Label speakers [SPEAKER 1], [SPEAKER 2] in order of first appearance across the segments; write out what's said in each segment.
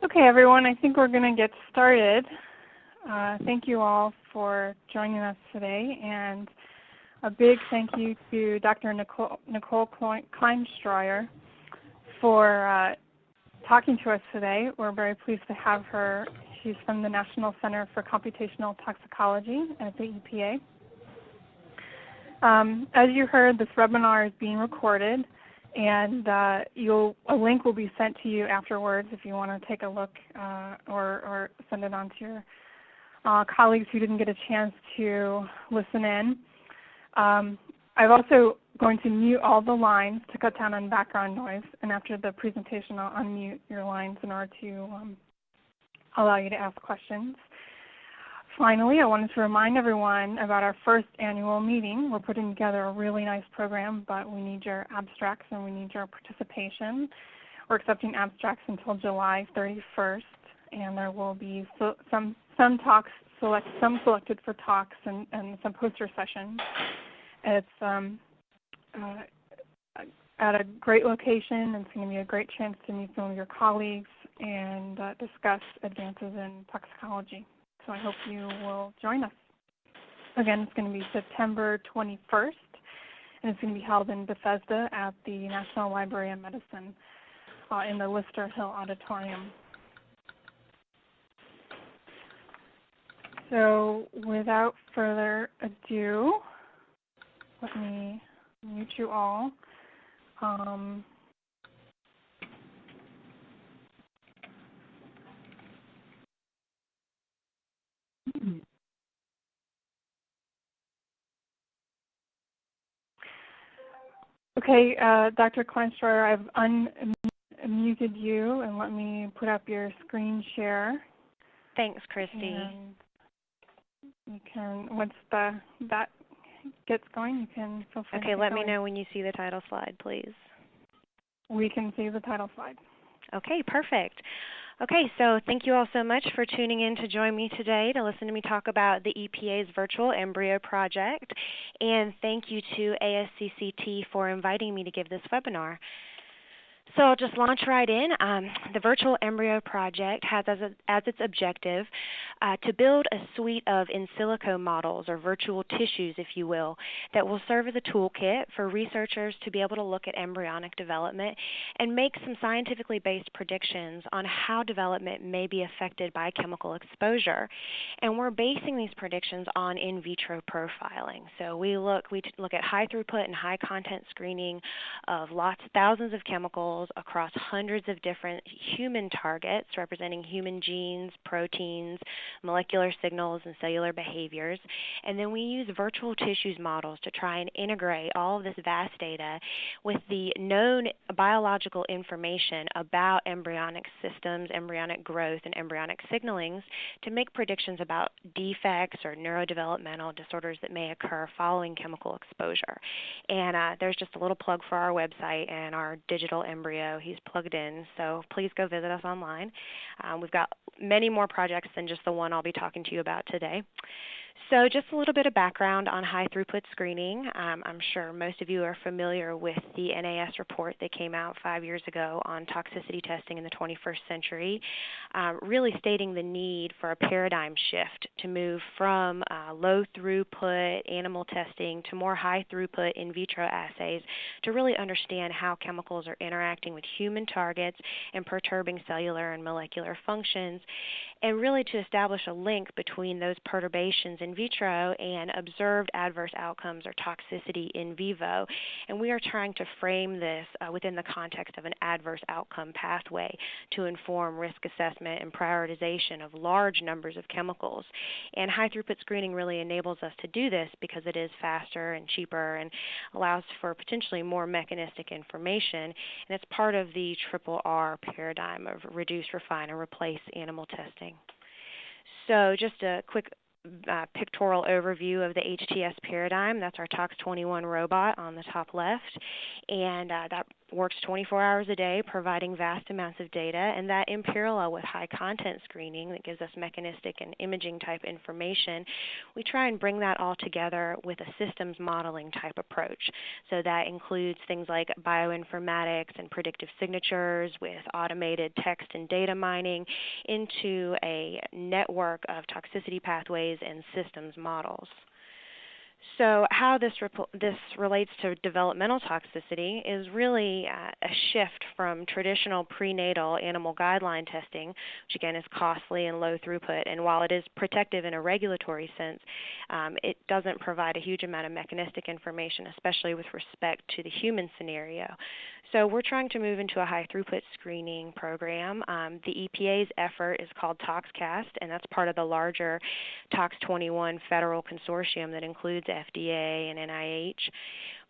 [SPEAKER 1] Okay, everyone, I think we're going to get started. Thank you all for joining us today, and a big thank you to Dr. Nicole Kleinstreuer for talking to us today. We're very pleased to have her. She's from the National Center for Computational Toxicology at the EPA. As you heard, this webinar is being recorded, and a link will be sent to you afterwards if you want to take a look or send it on to your colleagues who didn't get a chance to listen in. I'm also going to mute all the lines to cut down on background noise, and after the presentation I'll unmute your lines in order to allow you to ask questions. Finally, I wanted to remind everyone about our first annual meeting. We're putting together a really nice program, but we need your abstracts and we need your participation. We're accepting abstracts until July 31st, and there will be some talks, some selected for talks and some poster sessions. It's at a great location. It's going to be a great chance to meet some of your colleagues and discuss advances in toxicology. So I hope you will join us. Again, it's going to be September 21st, and it's going to be held in Bethesda at the National Library of Medicine in the Lister Hill Auditorium. So without further ado, let me mute you all. Okay, Dr. Kleinstreuer, I've unmuted you, and let me put up your screen share.
[SPEAKER 2] Thanks, Christy.
[SPEAKER 1] And you can, once that gets going, you can feel free to
[SPEAKER 2] Okay, let me know when you see the title slide, please.
[SPEAKER 1] We can see the title slide.
[SPEAKER 2] Okay, perfect. Okay, so thank you all so much for tuning in to join me today to listen to me talk about the EPA's Virtual Embryo Project, and thank you to ASCCT for inviting me to give this webinar. So I'll just launch right in. The Virtual Embryo Project has as its objective to build a suite of in silico models, or virtual tissues, if you will, that will serve as a toolkit for researchers to be able to look at embryonic development and make some scientifically based predictions on how development may be affected by chemical exposure. And we're basing these predictions on in vitro profiling. So we look at high throughput and high content screening of thousands of chemicals across hundreds of different human targets representing human genes, proteins, molecular signals, and cellular behaviors. And then we use virtual tissues models to try and integrate all of this vast data with the known biological information about embryonic systems, embryonic growth, and embryonic signalings to make predictions about defects or neurodevelopmental disorders that may occur following chemical exposure. And there's just a little plug for our website and our digital embryo. He's plugged in, so please go visit us online. We've got many more projects than just the one I'll be talking to you about today. So just a little bit of background on high throughput screening. I'm sure most of you are familiar with the NAS report that came out 5 years ago on toxicity testing in the 21st century, really stating the need for a paradigm shift to move from low throughput animal testing to more high throughput in vitro assays to really understand how chemicals are interacting with human targets and perturbing cellular and molecular functions, and really to establish a link between those perturbations in vitro and observed adverse outcomes or toxicity in vivo. And we are trying to frame this within the context of an adverse outcome pathway to inform risk assessment and prioritization of large numbers of chemicals. And high throughput screening really enables us to do this because it is faster and cheaper and allows for potentially more mechanistic information. And it's part of the triple R paradigm of reduce, refine, and replace animal testing. So just a quick pictorial overview of the HTS paradigm. That's our Tox 21 robot on the top left. And that works 24 hours a day, providing vast amounts of data, and that in parallel with high content screening that gives us mechanistic and imaging type information, we try and bring that all together with a systems modeling type approach. So that includes things like bioinformatics and predictive signatures with automated text and data mining into a network of toxicity pathways and systems models. So how this relates to developmental toxicity is really a shift from traditional prenatal animal guideline testing, which again is costly and low throughput, and while it is protective in a regulatory sense, it doesn't provide a huge amount of mechanistic information, especially with respect to the human scenario. So we're trying to move into a high throughput screening program. The EPA's effort is called ToxCast, and that's part of the larger Tox 21 federal consortium that includes FDA and NIH.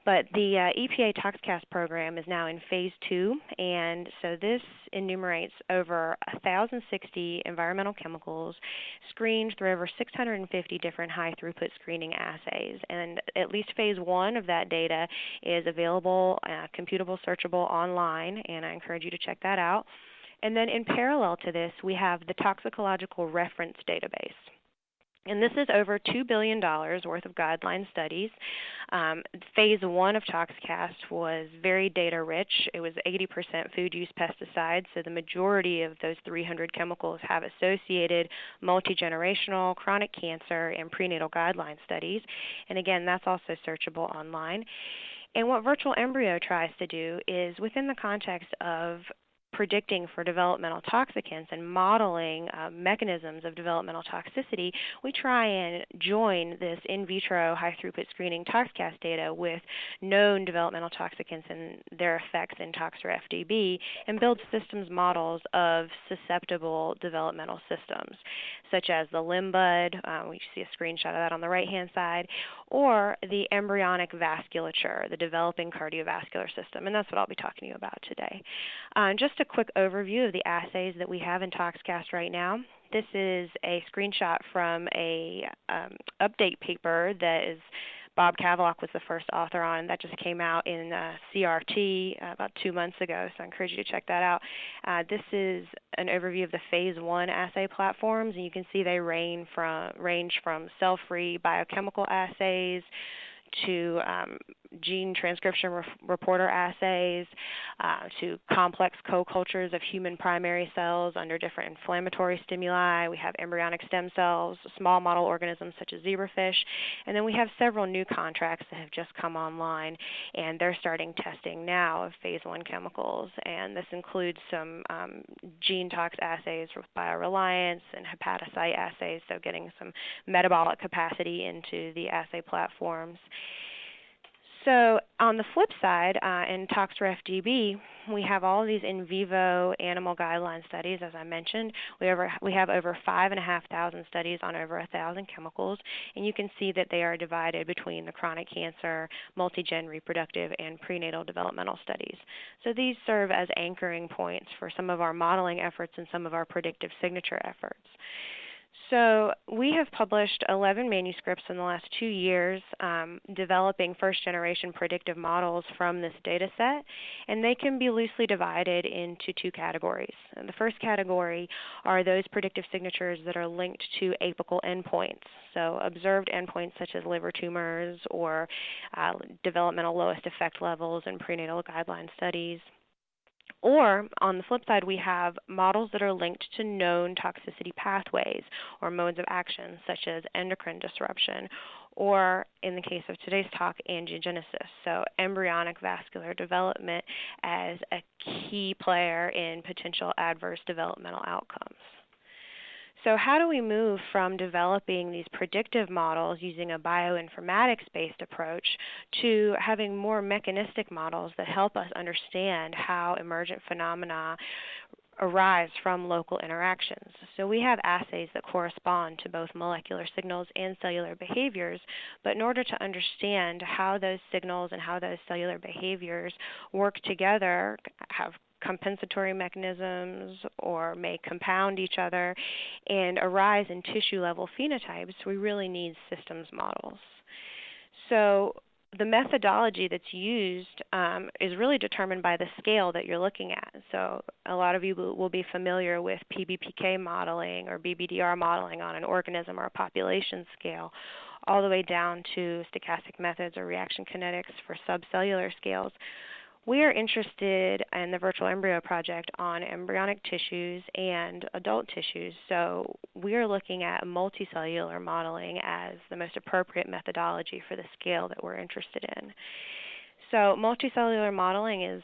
[SPEAKER 2] But the EPA ToxCast program is now in phase 2, and so this enumerates over 1,060 environmental chemicals screened through over 650 different high-throughput screening assays. And at least phase 1 of that data is available, computable, searchable online, and I encourage you to check that out. And then in parallel to this, we have the Toxicological Reference Database. And this is over $2 billion worth of guideline studies. Phase 1 of ToxCast was very data rich. It was 80% food use pesticides, so the majority of those 300 chemicals have associated multi-generational, chronic cancer, and prenatal guideline studies. And again, that's also searchable online. And what Virtual Embryo tries to do is, within the context of predicting for developmental toxicants and modeling mechanisms of developmental toxicity, we try and join this in vitro high-throughput screening ToxCast data with known developmental toxicants and their effects in ToxRFDB and build systems models of susceptible developmental systems, such as the limb bud, we see a screenshot of that on the right-hand side, or the embryonic vasculature, the developing cardiovascular system, and that's what I'll be talking to you about today. Just a quick overview of the assays that we have in ToxCast right now. This is a screenshot from a update paper that is Bob Cavalock was the first author on. That just came out in CRT about 2 months ago, so I encourage you to check that out. This is an overview of the phase 1 assay platforms, and you can see they range from cell-free biochemical assays to gene transcription reporter assays, to complex co-cultures of human primary cells under different inflammatory stimuli. We have embryonic stem cells, small model organisms such as zebrafish, and then we have several new contracts that have just come online, and they're starting testing now of phase 1 chemicals, and this includes some gene tox assays with bioreliance and hepatocyte assays, so getting some metabolic capacity into the assay platforms. So on the flip side, in ToxRFDB, we have all of these in vivo animal guideline studies, as I mentioned. We have over 5,500 studies on over 1,000 chemicals, and you can see that they are divided between the chronic cancer, multi-gen reproductive, and prenatal developmental studies. So these serve as anchoring points for some of our modeling efforts and some of our predictive signature efforts. So we have published 11 manuscripts in the last 2 years developing first-generation predictive models from this data set, and they can be loosely divided into 2 categories. And the first category are those predictive signatures that are linked to apical endpoints, so observed endpoints such as liver tumors or developmental lowest effect levels in prenatal guideline studies. Or, on the flip side, we have models that are linked to known toxicity pathways or modes of action, such as endocrine disruption, or, in the case of today's talk, angiogenesis, so embryonic vascular development as a key player in potential adverse developmental outcomes. So how do we move from developing these predictive models using a bioinformatics-based approach to having more mechanistic models that help us understand how emergent phenomena arise from local interactions? So we have assays that correspond to both molecular signals and cellular behaviors, but in order to understand how those signals and how those cellular behaviors work together, have compensatory mechanisms or may compound each other and arise in tissue level phenotypes, we really need systems models. So the methodology that's used is really determined by the scale that you're looking at. So a lot of you will be familiar with PBPK modeling or BBDR modeling on an organism or a population scale, all the way down to stochastic methods or reaction kinetics for subcellular scales. We are interested in the Virtual Embryo Project on embryonic tissues and adult tissues, so we are looking at multicellular modeling as the most appropriate methodology for the scale that we're interested in. So multicellular modeling is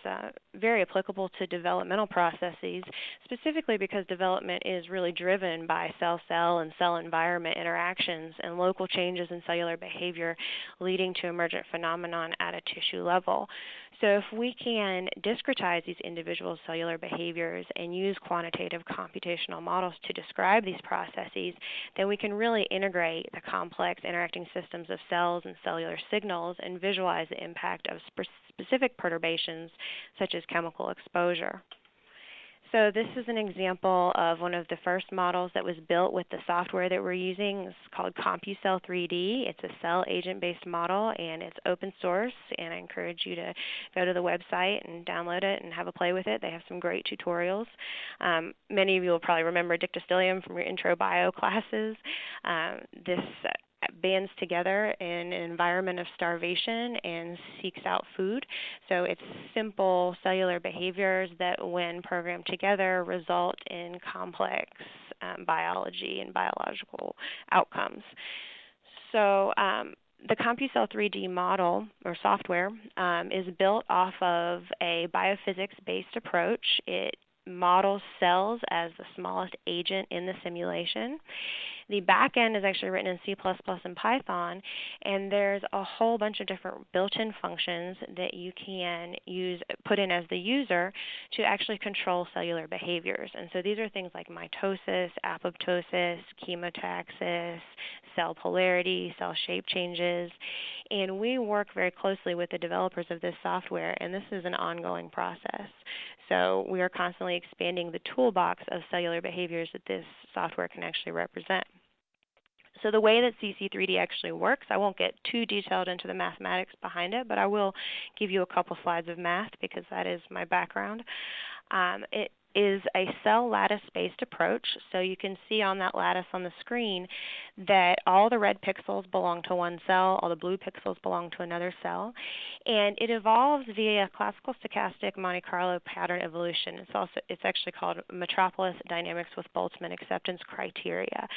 [SPEAKER 2] very applicable to developmental processes, specifically because development is really driven by cell-cell and cell-environment interactions and local changes in cellular behavior leading to emergent phenomenon at a tissue level. So if we can discretize these individual cellular behaviors and use quantitative computational models to describe these processes, then we can really integrate the complex interacting systems of cells and cellular signals and visualize the impact of specific perturbations such as chemical exposure. So this is an example of one of the first models that was built with the software that we're using. It's called Computational 3D. It's a cell agent-based model, and it's open source, and I encourage you to go to the website and download it and have a play with it. They have some great tutorials. Many of you will probably remember dictyostelium from your intro bio classes. This bands together in an environment of starvation and seeks out food. So it's simple cellular behaviors that, when programmed together, result in complex biology and biological outcomes. So the Computational 3D model or software is built off of a biophysics-based approach. It models cells as the smallest agent in the simulation. The back end is actually written in C++ and Python, and there's a whole bunch of different built-in functions that you can put in as the user to actually control cellular behaviors. And so these are things like mitosis, apoptosis, chemotaxis, cell polarity, cell shape changes. And we work very closely with the developers of this software, and this is an ongoing process. So we are constantly expanding the toolbox of cellular behaviors that this software can actually represent. So the way that CC3D actually works, I won't get too detailed into the mathematics behind it, but I will give you a couple slides of math because that is my background. It is a cell lattice-based approach. So you can see on that lattice on the screen that all the red pixels belong to one cell, all the blue pixels belong to another cell, and it evolves via classical stochastic Monte Carlo pattern evolution. It's actually called Metropolis Dynamics with Boltzmann Acceptance Criteria.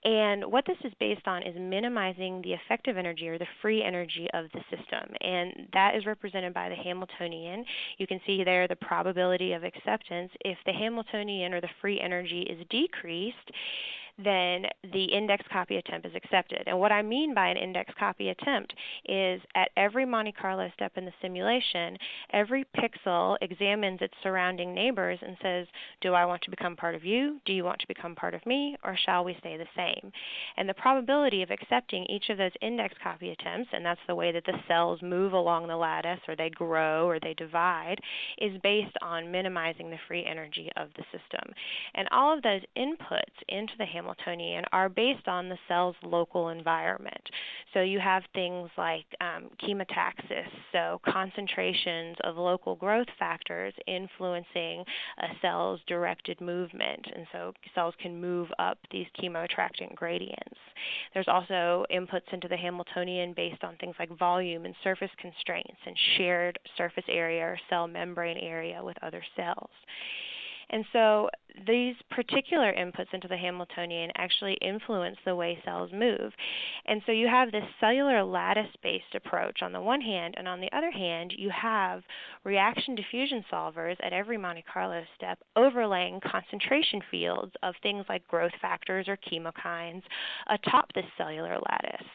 [SPEAKER 2] And what this is based on is minimizing the effective energy or the free energy of the system, and that is represented by the Hamiltonian. You can see there the probability of acceptance. If the Hamiltonian or the free energy is decreased, then the index copy attempt is accepted. And what I mean by an index copy attempt is at every Monte Carlo step in the simulation, every pixel examines its surrounding neighbors and says, do I want to become part of you? Do you want to become part of me? Or shall we stay the same? And the probability of accepting each of those index copy attempts, and that's the way that the cells move along the lattice or they grow or they divide, is based on minimizing the free energy of the system. And all of those inputs into the Hamiltonian are based on the cell's local environment. So you have things like chemotaxis, so concentrations of local growth factors influencing a cell's directed movement, and so cells can move up these chemoattractant gradients. There's also inputs into the Hamiltonian based on things like volume and surface constraints and shared surface area or cell membrane area with other cells. And so these particular inputs into the Hamiltonian actually influence the way cells move. And so you have this cellular lattice-based approach on the one hand, and on the other hand, you have reaction diffusion solvers at every Monte Carlo step overlaying concentration fields of things like growth factors or chemokines atop this cellular lattice.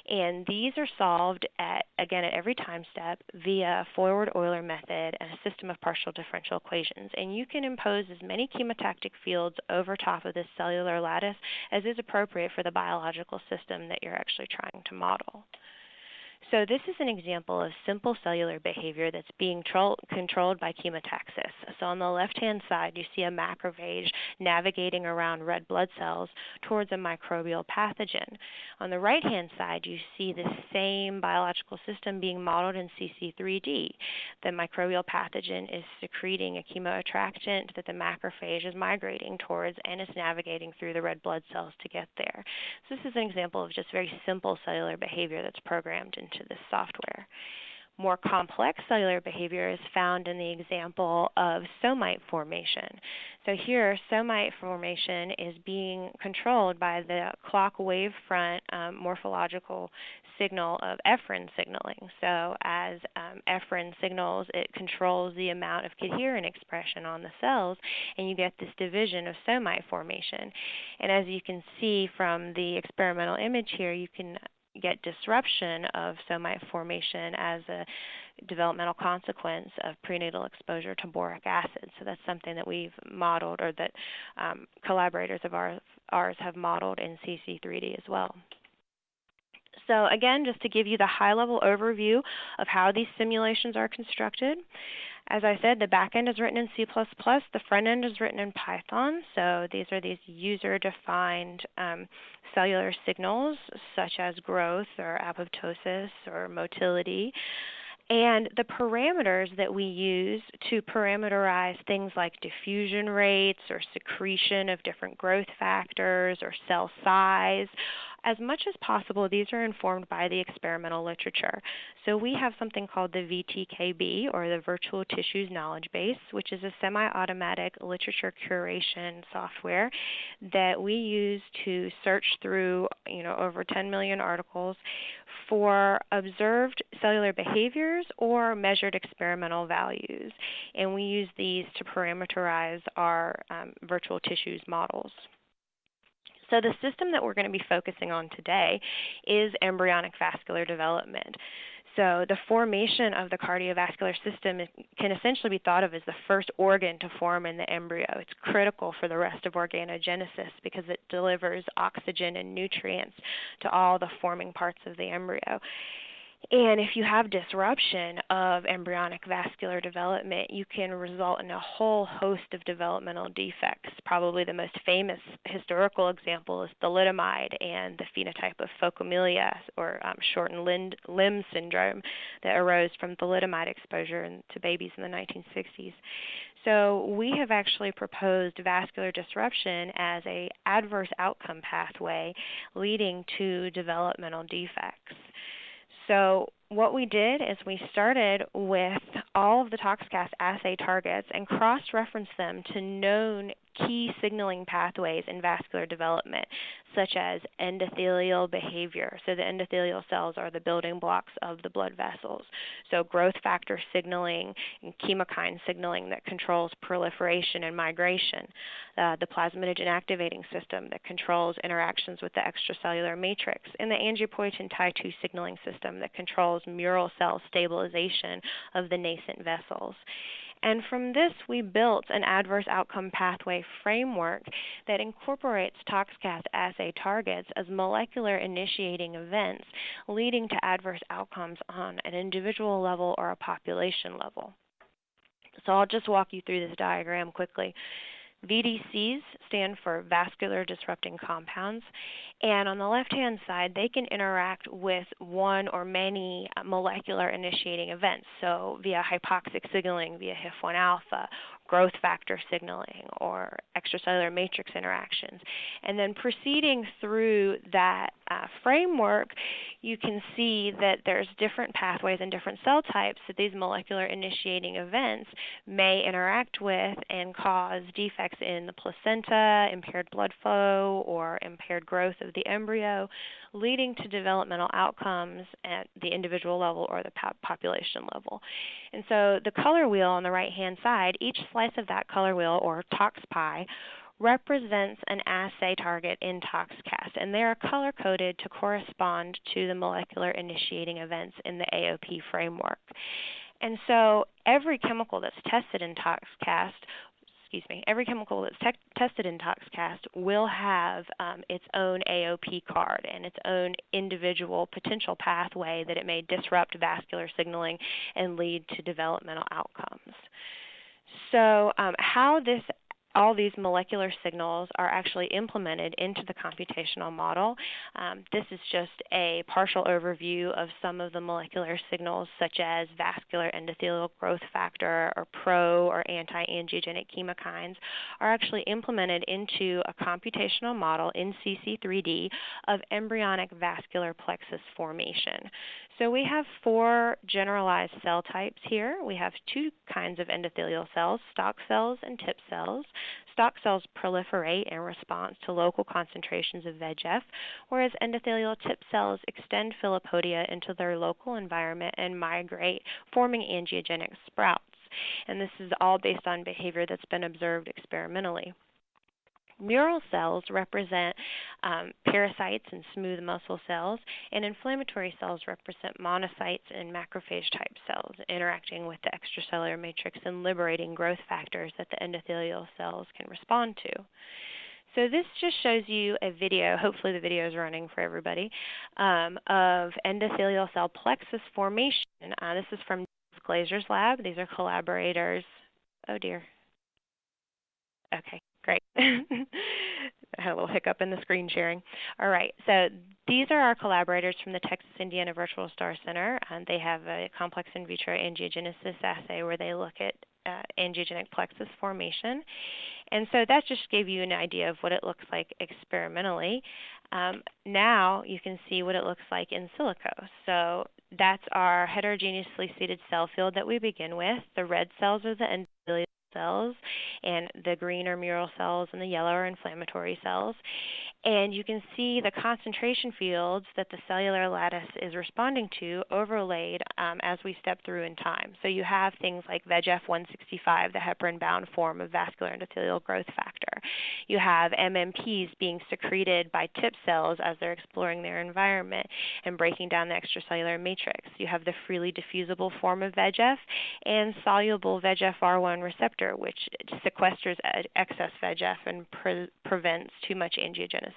[SPEAKER 2] And these are solved at every time step via a forward Euler method and a system of partial differential equations. And you can impose as many chemotactic fields over top of this cellular lattice as is appropriate for the biological system that you're actually trying to model. So this is an example of simple cellular behavior that's being controlled by chemotaxis. So on the left-hand side, you see a macrophage navigating around red blood cells towards a microbial pathogen. On the right-hand side, you see the same biological system being modeled in CC3D. The microbial pathogen is secreting a chemoattractant that the macrophage is migrating towards and is navigating through the red blood cells to get there. So this is an example of just very simple cellular behavior that's programmed into this software. More complex cellular behavior is found in the example of somite formation. So here, somite formation is being controlled by the clock wavefront morphological signal of ephrin signaling. So as ephrin signals, it controls the amount of cadherin expression on the cells, and you get this division of somite formation. And as you can see from the experimental image here, you can get disruption of somite formation as a developmental consequence of prenatal exposure to boric acid. So that's something that we've modeled, or that collaborators of ours have modeled in CC3D as well. So again, just to give you the high-level overview of how these simulations are constructed. As I said, the back end is written in C++, the front end is written in Python. So these are these user-defined cellular signals, such as growth or apoptosis or motility. And the parameters that we use to parameterize things like diffusion rates or secretion of different growth factors or cell size, as much as possible, these are informed by the experimental literature. So we have something called the VTKB, or the Virtual Tissues Knowledge Base, which is a semi-automatic literature curation software that we use to search through, over 10 million articles for observed cellular behaviors or measured experimental values. And we use these to parameterize our virtual tissues models. So the system that we're going to be focusing on today is embryonic vascular development. So the formation of the cardiovascular system can essentially be thought of as the first organ to form in the embryo. It's critical for the rest of organogenesis because it delivers oxygen and nutrients to all the forming parts of the embryo. And if you have disruption of embryonic vascular development, you can result in a whole host of developmental defects. Probably the most famous historical example is thalidomide and the phenotype of phocomelia, or shortened limb syndrome, that arose from thalidomide exposure to babies in the 1960s. So we have actually proposed vascular disruption as an adverse outcome pathway leading to developmental defects. So what we did is we started with all of the ToxCast assay targets and cross-referenced them to known key signaling pathways in vascular development, such as endothelial behavior. So the endothelial cells are the building blocks of the blood vessels. So growth factor signaling and chemokine signaling that controls proliferation and migration. The plasminogen activating system that controls interactions with the extracellular matrix, and the angiopoietin Tie2 signaling system that controls mural cell stabilization of the nascent vessels. And from this, we built an adverse outcome pathway framework that incorporates ToxCast assay targets as molecular initiating events, leading to adverse outcomes on an individual level or a population level. So I'll just walk you through this diagram quickly. VDCs stand for vascular disrupting compounds, and on the left-hand side, they can interact with one or many molecular initiating events, so via hypoxic signaling, via HIF1 alpha, growth factor signaling, or extracellular matrix interactions. And then proceeding through that framework, you can see that there's different pathways and different cell types that these molecular initiating events may interact with and cause defects in the placenta, impaired blood flow, or impaired growth of the embryo, leading to developmental outcomes at the individual level or the population level. And so the color wheel on the right-hand side, each slice of that color wheel, or tox pie, represents an assay target in ToxCast, and they are color-coded to correspond to the molecular initiating events in the AOP framework. And so every chemical that's tested in ToxCast every chemical that's tested in ToxCast will have its own AOP card and its own individual potential pathway that it may disrupt vascular signaling and lead to developmental outcomes. So how all these molecular signals are actually implemented into the computational model. This is just a partial overview of some of the molecular signals, such as vascular endothelial growth factor or pro or anti-angiogenic chemokines, are actually implemented into a computational model in CC3D of embryonic vascular plexus formation. So we have 4 generalized cell types here. We have 2 kinds of endothelial cells, stalk cells and tip cells. Stalk cells proliferate in response to local concentrations of VEGF, whereas endothelial tip cells extend filopodia into their local environment and migrate, forming angiogenic sprouts. And this is all based on behavior that's been observed experimentally. Mural cells represent parasites and smooth muscle cells, and inflammatory cells represent monocytes and macrophage-type cells interacting with the extracellular matrix and liberating growth factors that the endothelial cells can respond to. So this just shows you a video, hopefully the video is running for everybody, of endothelial cell plexus formation. This is from Glazer's lab. These are collaborators. Oh dear. Okay. Great. I had a little hiccup in the screen sharing. All right, so these are our collaborators from the Texas Indiana Virtual Star Center. They have a complex in vitro angiogenesis assay where they look at angiogenic plexus formation. And so that just gave you an idea of what it looks like experimentally. Now you can see what it looks like in silico. So that's our heterogeneously seeded cell field that we begin with. The red cells are the endothelial cells, and the green are mural cells, and the yellow are inflammatory cells. And you can see the concentration fields that the cellular lattice is responding to overlaid as we step through in time. So you have things like VEGF-165, the heparin-bound form of vascular endothelial growth factor. You have MMPs being secreted by tip cells as they're exploring their environment and breaking down the extracellular matrix. You have the freely diffusible form of VEGF and soluble VEGFR1 receptor, which sequesters excess VEGF and prevents too much angiogenesis.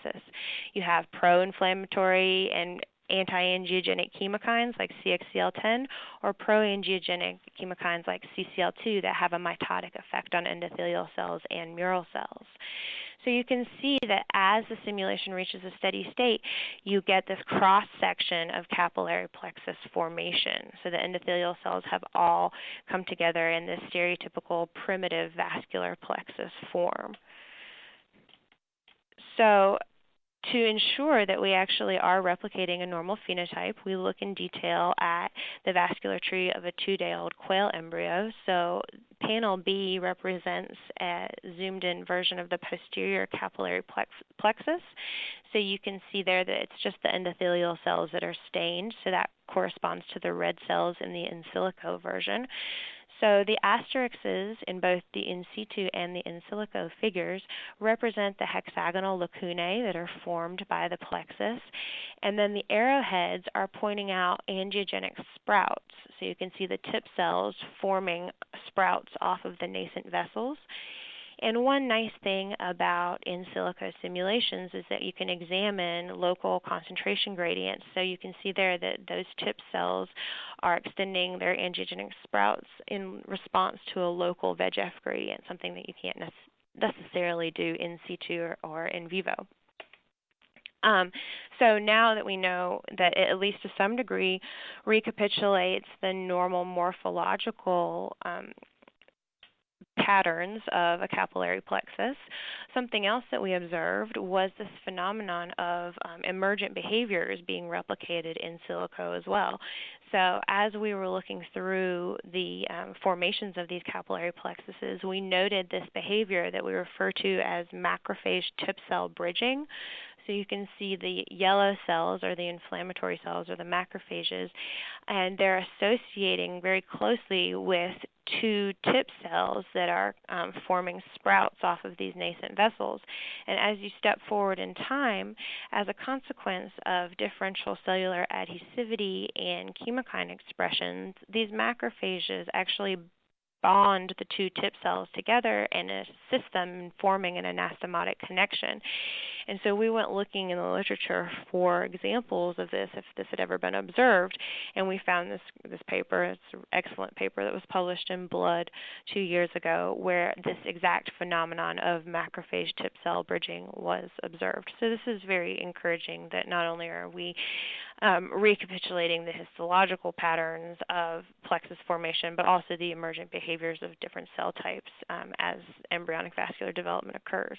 [SPEAKER 2] You have pro-inflammatory and anti-angiogenic chemokines like CXCL10 or pro-angiogenic chemokines like CCL2 that have a mitotic effect on endothelial cells and mural cells. So you can see that as the simulation reaches a steady state, you get this cross-section of capillary plexus formation. So the endothelial cells have all come together in this stereotypical primitive vascular plexus form. So to ensure that we actually are replicating a normal phenotype, we look in detail at the vascular tree of a 2-day-old quail embryo. So panel B represents a zoomed-in version of the posterior capillary plexus. So you can see there that it's just the endothelial cells that are stained, so that corresponds to the red cells in the in silico version. So the asterisks in both the in situ and the in silico figures represent the hexagonal lacunae that are formed by the plexus, and then the arrowheads are pointing out angiogenic sprouts. So you can see the tip cells forming sprouts off of the nascent vessels. And one nice thing about in silico simulations is that you can examine local concentration gradients. So you can see there that those tip cells are extending their angiogenic sprouts in response to a local VEGF gradient, something that you can't necessarily do in situ or in vivo. So now that we know that it, at least to some degree, recapitulates the normal morphological patterns of a capillary plexus, something else that we observed was this phenomenon of emergent behaviors being replicated in silico as well. So as we were looking through the formations of these capillary plexuses, we noted this behavior that we refer to as macrophage tip cell bridging. So you can see the yellow cells are the inflammatory cells or the macrophages, and they're associating very closely with 2 tip cells that are forming sprouts off of these nascent vessels. And as you step forward in time, as a consequence of differential cellular adhesivity and chemokine expressions, these macrophages actually bond the two tip cells together and assist them in forming an anastomotic connection. And so we went looking in the literature for examples of this, if this had ever been observed, and we found this paper. It's an excellent paper that was published in Blood 2 years ago, where this exact phenomenon of macrophage tip cell bridging was observed. So this is very encouraging that not only are we recapitulating the histological patterns of plexus formation, but also the emergent behaviors of different cell types as embryonic vascular development occurs.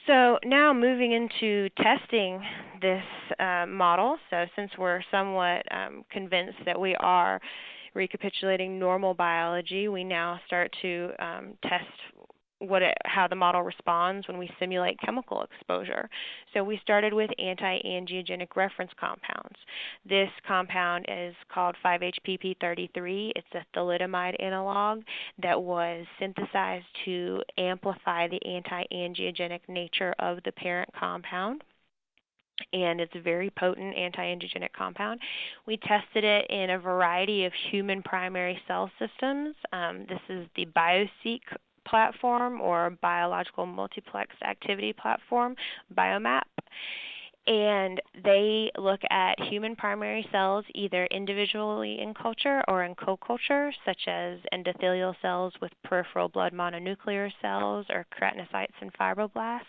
[SPEAKER 2] So now moving into testing this model, so since we're somewhat convinced that we are recapitulating normal biology, we now start to test how the model responds when we simulate chemical exposure. So we started with anti-angiogenic reference compounds. This compound is called 5-HPP33. It's a thalidomide analog that was synthesized to amplify the anti-angiogenic nature of the parent compound, and it's a very potent anti-angiogenic compound. We tested it in a variety of human primary cell systems. This is the BioSeq platform, or Biological Multiplex Activity Platform, BioMAP. And they look at human primary cells either individually in culture or in co-culture, such as endothelial cells with peripheral blood mononuclear cells or keratinocytes and fibroblasts.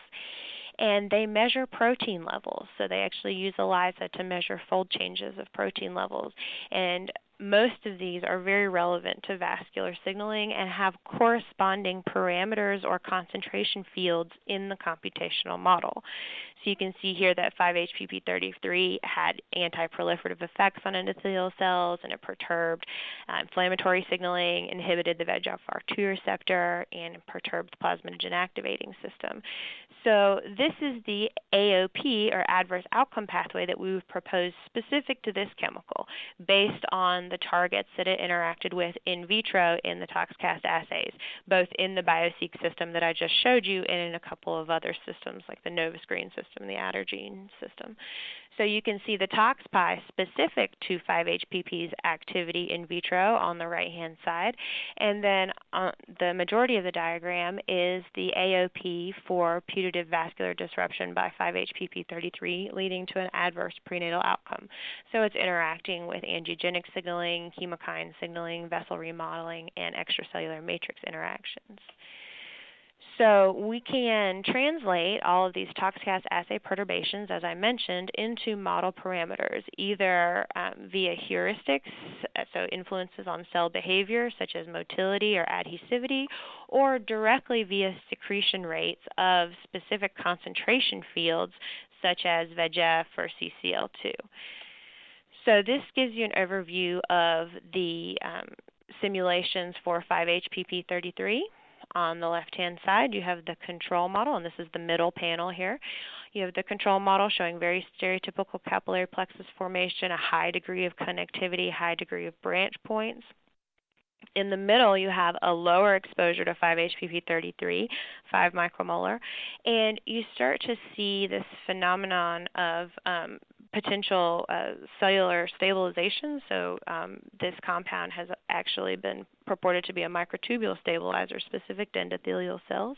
[SPEAKER 2] And they measure protein levels. So they actually use ELISA to measure fold changes of protein levels. And most of these are very relevant to vascular signaling and have corresponding parameters or concentration fields in the computational model. So you can see here that 5-HPP33 had anti-proliferative effects on endothelial cells, and it perturbed inflammatory signaling, inhibited the VEGF-R2 receptor, and perturbed the plasminogen activating system. So this is the AOP, or adverse outcome pathway, that we would propose specific to this chemical based on the targets that it interacted with in vitro in the ToxCast assays, both in the BioSeq system that I just showed you and in a couple of other systems like the NovaScreen system and the Addergene system. So you can see the ToxPi specific to 5-HPP's activity in vitro on the right-hand side, and then the majority of the diagram is the AOP for putative vascular disruption by 5-HPP33, leading to an adverse prenatal outcome. So it's interacting with angiogenic signaling, chemokine signaling, vessel remodeling, and extracellular matrix interactions. So we can translate all of these ToxCast assay perturbations, as I mentioned, into model parameters, either via heuristics, so influences on cell behavior such as motility or adhesivity, or directly via secretion rates of specific concentration fields such as VEGF or CCL2. So this gives you an overview of the simulations for 5-HPP33. On the left-hand side, you have the control model, and this is the middle panel here. You have the control model showing very stereotypical capillary plexus formation, a high degree of connectivity, high degree of branch points. In the middle, you have a lower exposure to 5-HPP33, 5 micromolar, and you start to see this phenomenon of potential cellular stabilization. So this compound has actually been purported to be a microtubule stabilizer specific to endothelial cells,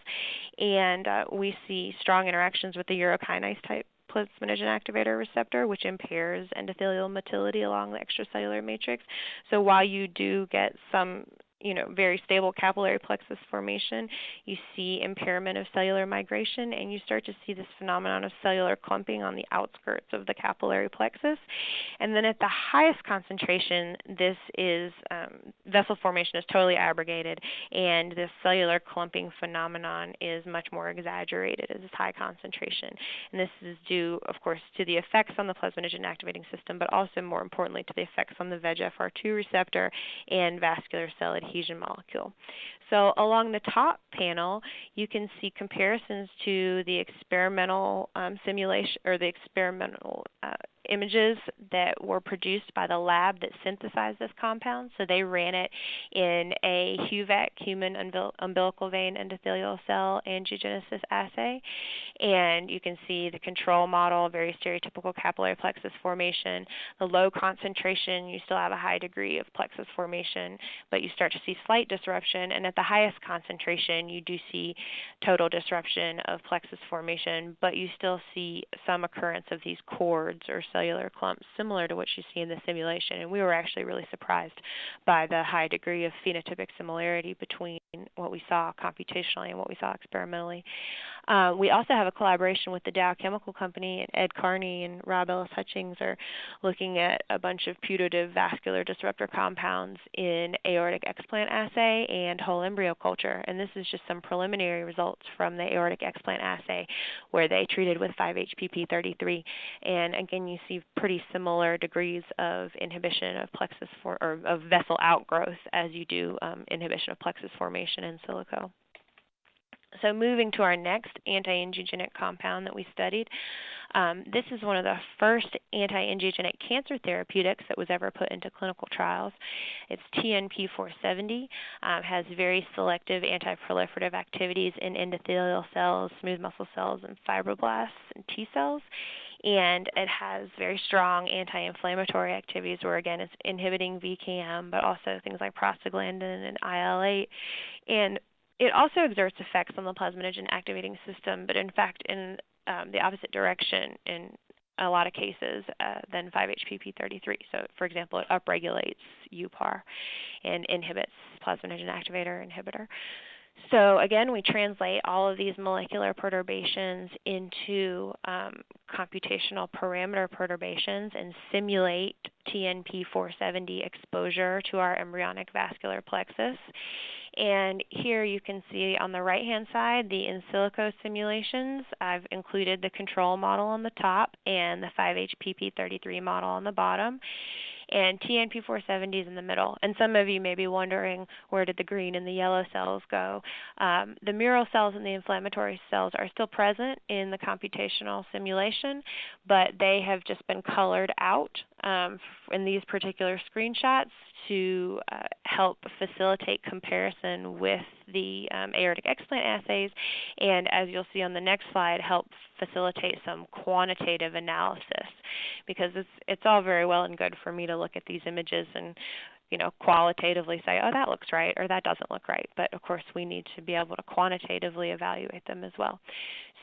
[SPEAKER 2] and we see strong interactions with the urokinase type plasminogen activator receptor, which impairs endothelial motility along the extracellular matrix. So while you do get some very stable capillary plexus formation, you see impairment of cellular migration, and you start to see this phenomenon of cellular clumping on the outskirts of the capillary plexus. And then at the highest concentration, this is vessel formation is totally abrogated, and this cellular clumping phenomenon is much more exaggerated at this high concentration. And this is due, of course, to the effects on the plasminogen activating system, but also more importantly to the effects on the VEGF-R2 receptor and vascular cell adhesion molecule. So along the top panel, you can see comparisons to the experimental simulation, or the experimental images that were produced by the lab that synthesized this compound. So they ran it in a HUVEC, human umbilical vein endothelial cell angiogenesis assay. And you can see the control model, very stereotypical capillary plexus formation. The low concentration, you still have a high degree of plexus formation, but you start to see slight disruption. And at the highest concentration, you do see total disruption of plexus formation, but you still see some occurrence of these cords or cellular clumps similar to what you see in the simulation. And we were actually really surprised by the high degree of phenotypic similarity between what we saw computationally and what we saw experimentally. We also have a collaboration with the Dow Chemical Company. Ed Carney and Rob Ellis Hutchings are looking at a bunch of putative vascular disruptor compounds in aortic explant assay and whole embryo culture. And this is just some preliminary results from the aortic explant assay where they treated with 5-HPP33. And again, you see pretty similar degrees of inhibition of plexus or of vessel outgrowth as you do inhibition of plexus formation in silico. So moving to our next anti-angiogenic compound that we studied, this is one of the first anti-angiogenic cancer therapeutics that was ever put into clinical trials. It's TNP-470, has very selective anti-proliferative activities in endothelial cells, smooth muscle cells, and fibroblasts and T cells. And it has very strong anti-inflammatory activities where, again, it's inhibiting VKM, but also things like prostaglandin and IL-8. And it also exerts effects on the plasminogen activating system, but in fact in the opposite direction in a lot of cases than 5-HPP33. So, for example, it upregulates UPAR and inhibits plasminogen activator inhibitor. So again, we translate all of these molecular perturbations into computational parameter perturbations and simulate TNP-470 exposure to our embryonic vascular plexus. And here you can see on the right-hand side the in silico simulations. I've included the control model on the top and the 5-HPP33 model on the bottom. And TNP-470 is in the middle. And some of you may be wondering, where did the green and the yellow cells go? The mural cells and the inflammatory cells are still present in the computational simulation, but they have just been colored out in these particular screenshots to help facilitate comparison with the aortic explant assays, and as you'll see on the next slide, help facilitate some quantitative analysis, because it's all very well and good for me to look at these images and qualitatively say, oh, that looks right, or that doesn't look right. But of course, we need to be able to quantitatively evaluate them as well.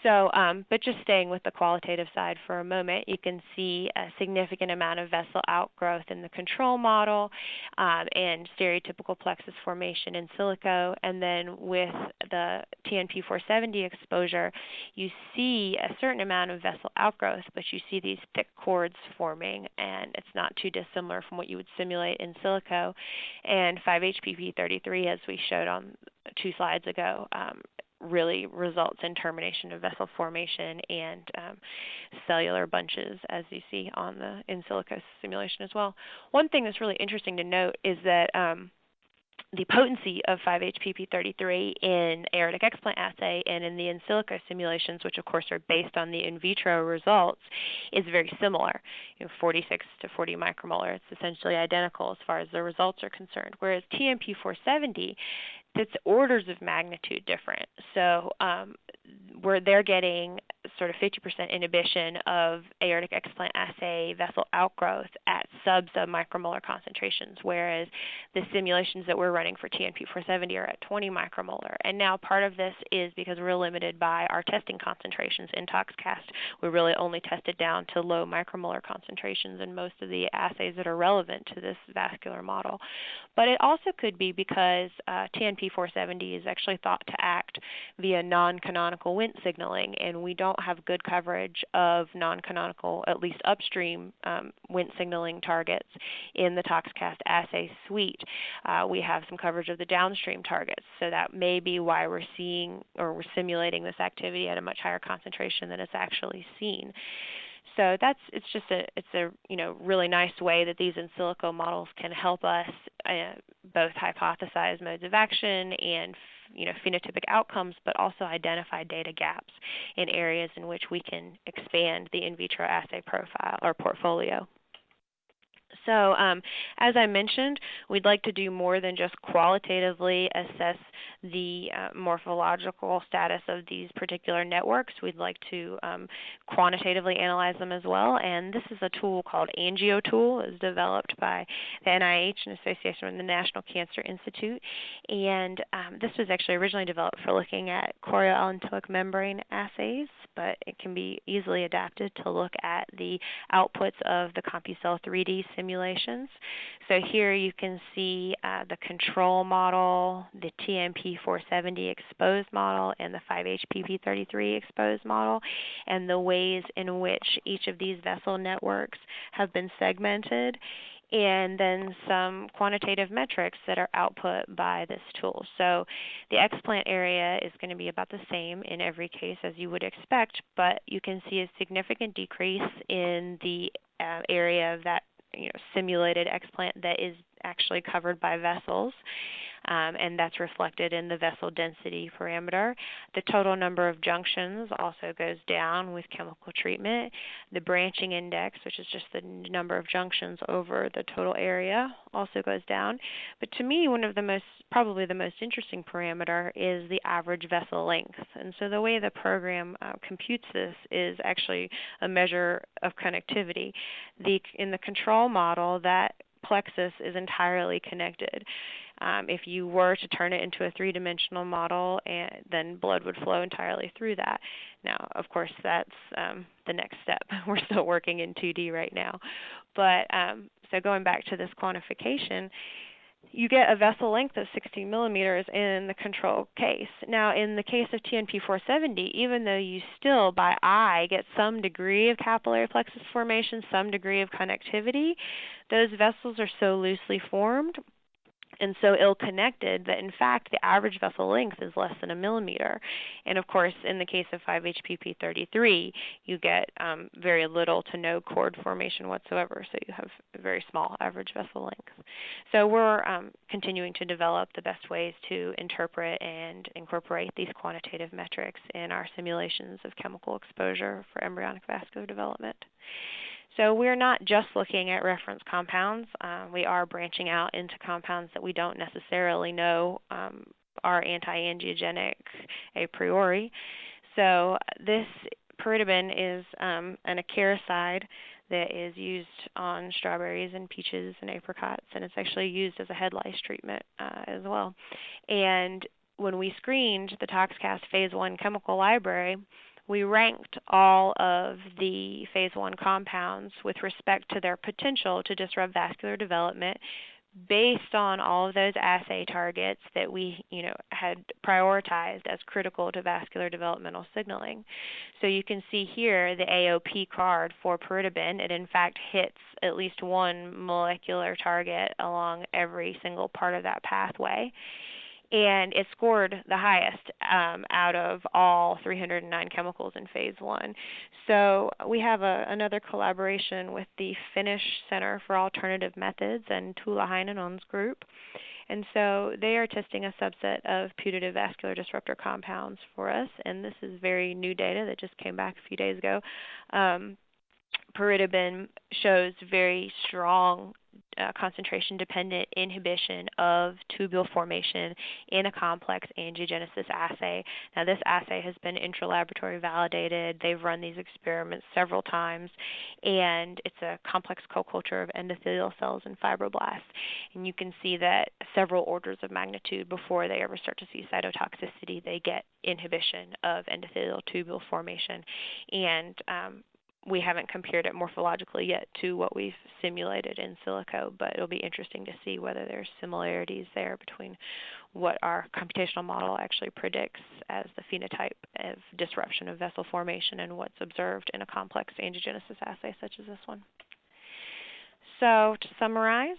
[SPEAKER 2] So, but just staying with the qualitative side for a moment, you can see a significant amount of vessel outgrowth in the control model and stereotypical plexus formation in silico. And then with the TNP-470 exposure, you see a certain amount of vessel outgrowth, but you see these thick cords forming, and it's not too dissimilar from what you would simulate in silico. And 5-HPP33, as we showed on 2 slides ago, really results in termination of vessel formation and cellular bunches, as you see on the in silico simulation as well. One thing that's really interesting to note is that the potency of 5-HPP33 in aortic explant assay and in the in silico simulations, which of course are based on the in vitro results, is very similar. 46 to 40 micromolar. It's essentially identical as far as the results are concerned. Whereas TNP-470, it's orders of magnitude different. So where they're getting sort of 50% inhibition of aortic explant assay vessel outgrowth at sub-micromolar concentrations, whereas the simulations that we're running for TNP-470 are at 20 micromolar. And now part of this is because we're limited by our testing concentrations in ToxCast. We really only tested down to low micromolar concentrations in most of the assays that are relevant to this vascular model. But it also could be because TNP-470 is actually thought to act via non-canonical Wnt signaling, and we don't have good coverage of non-canonical, at least upstream Wnt signaling targets in the ToxCast assay suite. We have some coverage of the downstream targets, so that may be why we're seeing or we're simulating this activity at a much higher concentration than it's actually seen. So it's a really nice way that these in silico models can help us both hypothesize modes of action and phenotypic outcomes, but also identify data gaps in areas in which we can expand the in vitro assay profile or portfolio. So as I mentioned, we'd like to do more than just qualitatively assess the morphological status of these particular networks. We'd like to quantitatively analyze them as well, and this is a tool called AngioTool. It's developed by the NIH in association with the National Cancer Institute, and this was actually originally developed for looking at chorioallantoic membrane assays, but it can be easily adapted to look at the outputs of the CompuCell 3D simulations. So here you can see the control model, the TMP470 exposed model, and the 5-HPP33 exposed model, and the ways in which each of these vessel networks have been segmented, and then some quantitative metrics that are output by this tool. So the explant area is going to be about the same in every case as you would expect, but you can see a significant decrease in the area of that simulated explant that is actually covered by vessels, and that's reflected in the vessel density parameter. The total number of junctions also goes down with chemical treatment. The branching index, which is just the number of junctions over the total area, also goes down. But to me, probably the most interesting parameter is the average vessel length. And so the way the program computes this is actually a measure of connectivity. In the control model, that plexus is entirely connected. If you were to turn it into a three-dimensional model, then blood would flow entirely through that. Now, of course, that's the next step. We're still working in 2D right now. But so going back to this quantification, you get a vessel length of 16 millimeters in the control case. Now, in the case of TNP470, even though you still, by eye, get some degree of capillary plexus formation, some degree of connectivity, those vessels are so loosely formed and so ill-connected that, in fact, the average vessel length is less than 1 millimeter. And, of course, in the case of 5-HPP33, you get very little to no cord formation whatsoever, so you have a very small average vessel length. So we're continuing to develop the best ways to interpret and incorporate these quantitative metrics in our simulations of chemical exposure for embryonic vascular development. So we're not just looking at reference compounds. We are branching out into compounds that we don't necessarily know are anti-angiogenic a priori. So this pyridine is an acaricide that is used on strawberries and peaches and apricots, and it's actually used as a head lice treatment as well. And when we screened the ToxCast Phase 1 chemical library, we ranked all of the Phase 1 compounds with respect to their potential to disrupt vascular development based on all of those assay targets that we had prioritized as critical to vascular developmental signaling. So you can see here the AOP card for pyridine. It in fact hits at least one molecular target along every single part of that pathway. And it scored the highest out of all 309 chemicals in Phase 1. So we have another collaboration with the Finnish Center for Alternative Methods and Tuula Heinonen's group. And so they are testing a subset of putative vascular disruptor compounds for us, and this is very new data that just came back a few days ago. Pyridine shows very strong concentration-dependent inhibition of tubule formation in a complex angiogenesis assay. Now, this assay has been intralaboratory validated. They've run these experiments several times, and it's a complex co-culture of endothelial cells and fibroblasts. And you can see that several orders of magnitude before they ever start to see cytotoxicity, they get inhibition of endothelial tubule formation. And we haven't compared it morphologically yet to what we've simulated in silico, but it'll be interesting to see whether there's similarities there between what our computational model actually predicts as the phenotype of disruption of vessel formation and what's observed in a complex angiogenesis assay such as this one. So to summarize,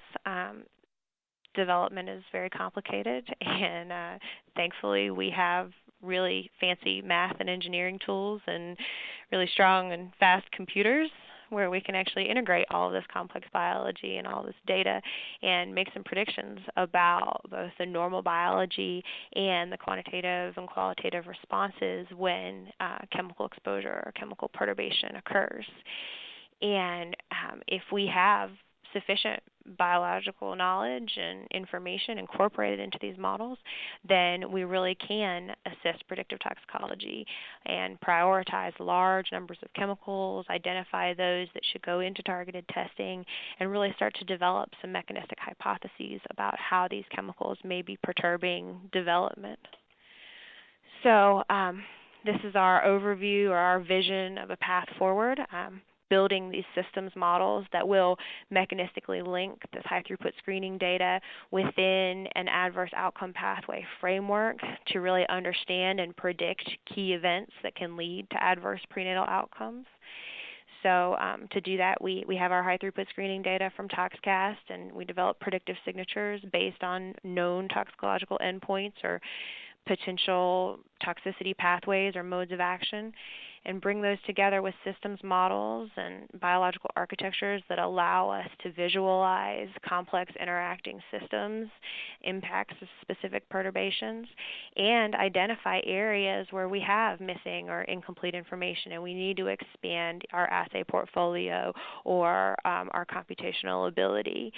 [SPEAKER 2] development is very complicated, and thankfully we have really fancy math and engineering tools and really strong and fast computers where we can actually integrate all of this complex biology and all this data and make some predictions about both the normal biology and the quantitative and qualitative responses when chemical exposure or chemical perturbation occurs. And if we have sufficient biological knowledge and information incorporated into these models, then we really can assist predictive toxicology and prioritize large numbers of chemicals, identify those that should go into targeted testing, and really start to develop some mechanistic hypotheses about how these chemicals may be perturbing development. So this is our overview or our vision of a path forward. Building these systems models that will mechanistically link this high-throughput screening data within an adverse outcome pathway framework to really understand and predict key events that can lead to adverse prenatal outcomes. So to do that, we have our high-throughput screening data from ToxCast, and we develop predictive signatures based on known toxicological endpoints or potential toxicity pathways or modes of action, and bring those together with systems models and biological architectures that allow us to visualize complex interacting systems, impacts of specific perturbations, and identify areas where we have missing or incomplete information and we need to expand our assay portfolio or our computational ability,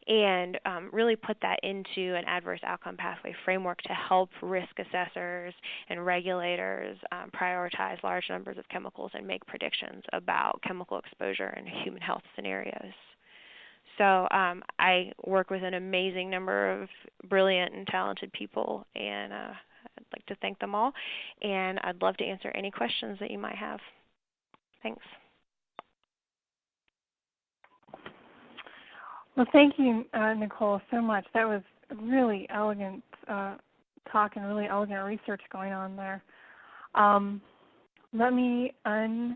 [SPEAKER 2] and really put that into an adverse outcome pathway framework to help risk assessors and regulators prioritize large numbers of chemicals and make predictions about chemical exposure in human health scenarios. So I work with an amazing number of brilliant and talented people, and I'd like to thank them all, and I'd love to answer any questions that you might have. Thanks.
[SPEAKER 1] Well, thank you, Nicole, so much. That was really elegant talk and really elegant research going on there. Let me unmute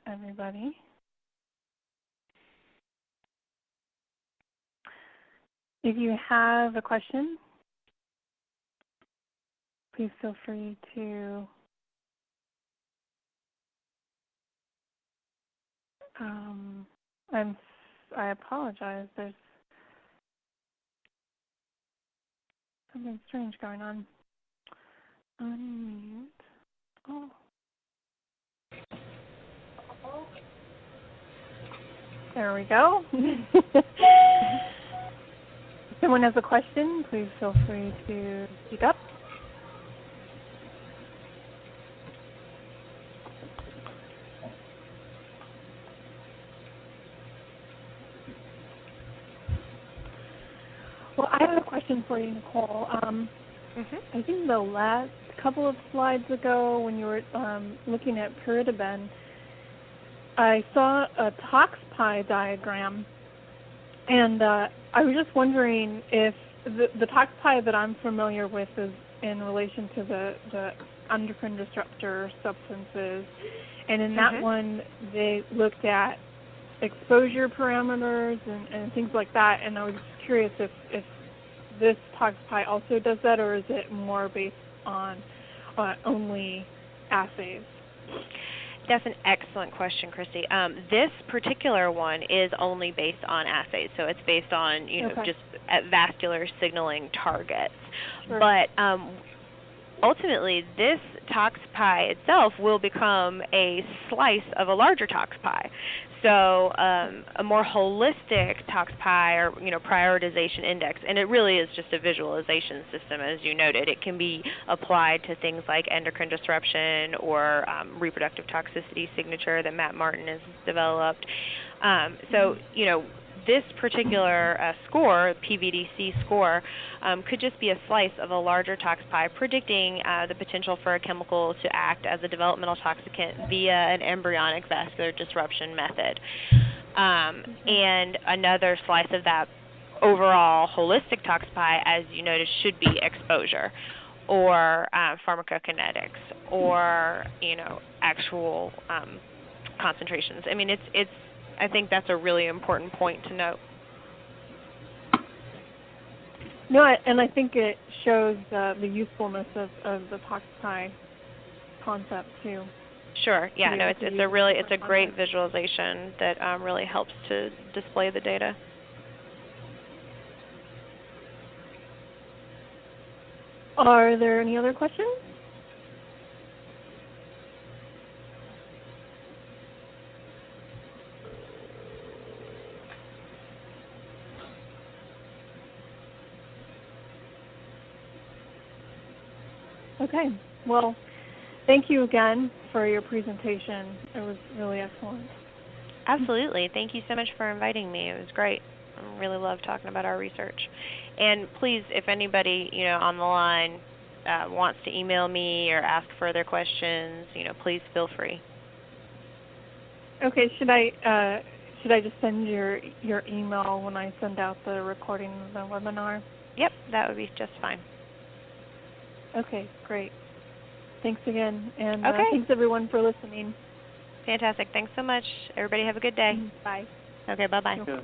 [SPEAKER 1] everybody. If you have a question, please feel free to I apologize. There's something strange going on. Unmute. Oh. There we go. If someone has a question, please feel free to speak up. Well, I have a question for you, Nicole. I think the last couple of slides ago when you were looking at pyridibene, I saw a ToxPy diagram, and I was just wondering if the ToxPy that I'm familiar with is in relation to the endocrine disruptor substances, and in that one they looked at exposure parameters and things like that, and I was just curious if this ToxPy also does that, or is it more based on only assays?
[SPEAKER 2] That's an excellent question, Christy. This particular one is only based on assays, so it's based on just at vascular signaling targets. Sure. But ultimately, this ToxPy itself will become a slice of a larger ToxPy. So a more holistic ToxPy or prioritization index, and it really is just a visualization system, as you noted. It can be applied to things like endocrine disruption or reproductive toxicity signature that Matt Martin has developed. This particular score, PVDC score, could just be a slice of a larger ToxPy predicting the potential for a chemical to act as a developmental toxicant via an embryonic vascular disruption method. And another slice of that overall holistic ToxPy, as you noticed, should be exposure or pharmacokinetics or, actual concentrations. I mean, I think that's a really important point to note.
[SPEAKER 1] No, and I think it shows the usefulness of the ToxPy concept too.
[SPEAKER 2] Sure. Yeah. No, it's a great visualization that really helps to display the data.
[SPEAKER 1] Are there any other questions? Okay. Well, thank you again for your presentation. It was really excellent.
[SPEAKER 2] Absolutely. Thank you so much for inviting me. It was great. I really love talking about our research. And please, if anybody on the line wants to email me or ask further questions, please feel free.
[SPEAKER 1] Okay. Should I just send your email when I send out the recording of the webinar?
[SPEAKER 2] Yep, that would be just fine.
[SPEAKER 1] Okay, great. Thanks again, and
[SPEAKER 2] okay.
[SPEAKER 1] Thanks everyone for listening.
[SPEAKER 2] Fantastic. Thanks so much. Everybody have a good day.
[SPEAKER 1] Bye.
[SPEAKER 2] Okay, bye-bye.
[SPEAKER 1] Okay.